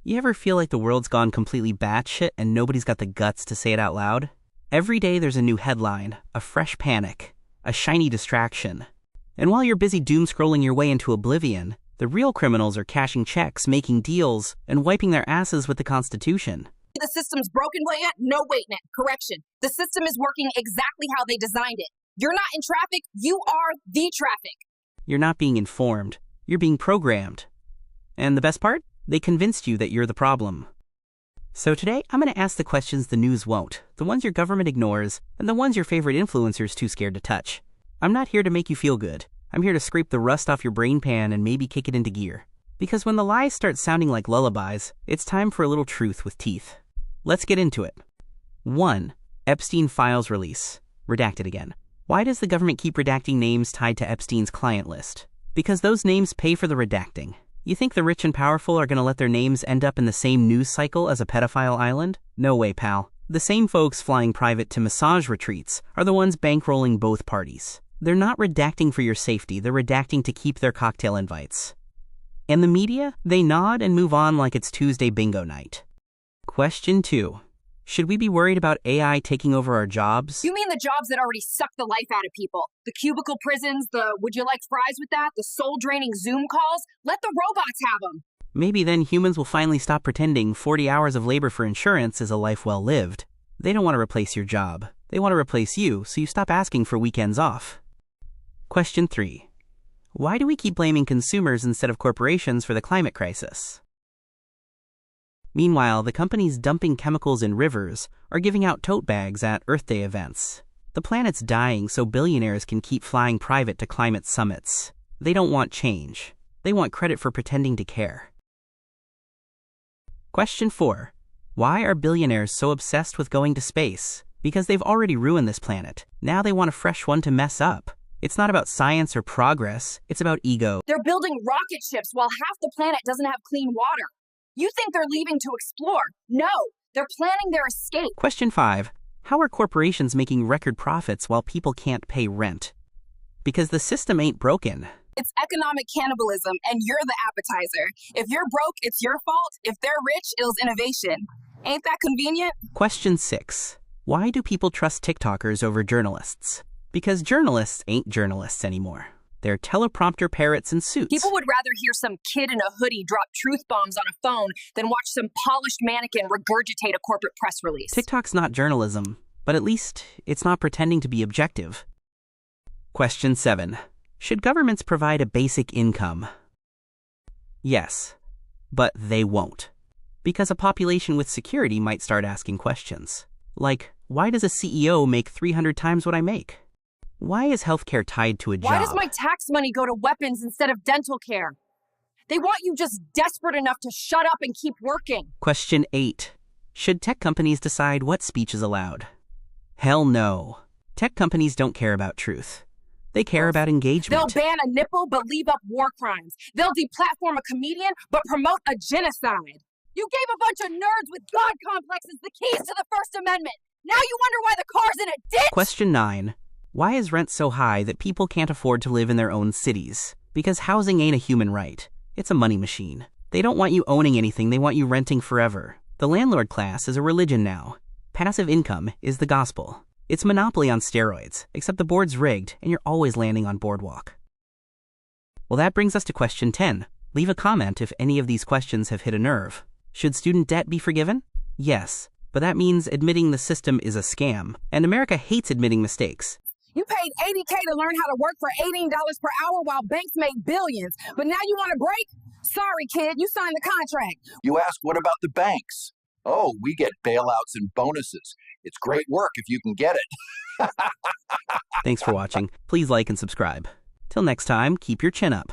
You ever feel like the world's gone completely batshit and nobody's got the guts to say it out loud? Every day there's a new headline, a fresh panic, a shiny distraction. And while you're busy doom-scrolling your way into oblivion, the real criminals are cashing checks, making deals, and wiping their asses with the Constitution. The system's broken, Leia? No, wait, Nick. Correction. The system is working exactly how they designed it. You're not in traffic. You are the traffic. You're not being informed. You're being programmed. And the best part? They convinced you that you're the problem. So today, I'm going to ask the questions the news won't, the ones your government ignores, and the ones your favorite influencer's too scared to touch. I'm not here to make you feel good. I'm here to scrape the rust off your brain pan and maybe kick it into gear. Because when the lies start sounding like lullabies, it's time for a little truth with teeth. Let's get into it. 1. Epstein files release. Redacted again. Why does the government keep redacting names tied to Epstein's client list? Because those names pay for the redacting. You think the rich and powerful are going to let their names end up in the same news cycle as a pedophile island? No way, pal. The same folks flying private to massage retreats are the ones bankrolling both parties. They're not redacting for your safety, they're redacting to keep their cocktail invites. And the media? They nod and move on like it's Tuesday bingo night. Question 2. Should we be worried about AI taking over our jobs? You mean the jobs that already suck the life out of people? The cubicle prisons, the would you like fries with that, the soul-draining Zoom calls? Let the robots have them. Maybe then humans will finally stop pretending 40 hours of labor for insurance is a life well lived. They don't want to replace your job. They want to replace you, so you stop asking for weekends off. Question 3. Why do we keep blaming consumers instead of corporations for the climate crisis? Meanwhile, the companies dumping chemicals in rivers are giving out tote bags at Earth Day events. The planet's dying so billionaires can keep flying private to climate summits. They don't want change. They want credit for pretending to care. Question 4. Why are billionaires so obsessed with going to space? Because they've already ruined this planet. Now they want a fresh one to mess up. It's not about science or progress. It's about ego. They're building rocket ships while half the planet doesn't have clean water. You think they're leaving to explore? No, they're planning their escape. Question 5. How are corporations making record profits while people can't pay rent? Because the system ain't broken. It's economic cannibalism, and you're the appetizer. If you're broke, it's your fault. If they're rich, it's innovation. Ain't that convenient? Question 6. Why do people trust TikTokers over journalists? Because journalists ain't journalists anymore. They're teleprompter parrots in suits. People would rather hear some kid in a hoodie drop truth bombs on a phone than watch some polished mannequin regurgitate a corporate press release. TikTok's not journalism, but at least it's not pretending to be objective. Question 7. Should governments provide a basic income? Yes, but they won't. Because a population with security might start asking questions. Like, why does a CEO make 300 times what I make? Why is healthcare tied to a job? Why does my tax money go to weapons instead of dental care? They want you just desperate enough to shut up and keep working. Question 8. Should tech companies decide what speech is allowed? Hell no. Tech companies don't care about truth. They care about engagement. They'll ban a nipple but leave up war crimes. They'll deplatform a comedian but promote a genocide. You gave a bunch of nerds with God complexes the keys to the First Amendment. Now you wonder why the car's in a ditch? Question 9. Why is rent so high that people can't afford to live in their own cities? Because housing ain't a human right. It's a money machine. They don't want you owning anything, they want you renting forever. The landlord class is a religion now. Passive income is the gospel. It's monopoly on steroids, except the board's rigged and you're always landing on Boardwalk. Well, that brings us to question 10. Leave a comment if any of these questions have hit a nerve. Should student debt be forgiven? Yes, but that means admitting the system is a scam, and America hates admitting mistakes. You paid $80K to learn how to work for $18 per hour while banks make billions. But now you want a break? Sorry, kid, you signed the contract. You ask, what about the banks? Oh, we get bailouts and bonuses. It's great work if you can get it. Thanks for watching. Please like and subscribe. Till next time, keep your chin up.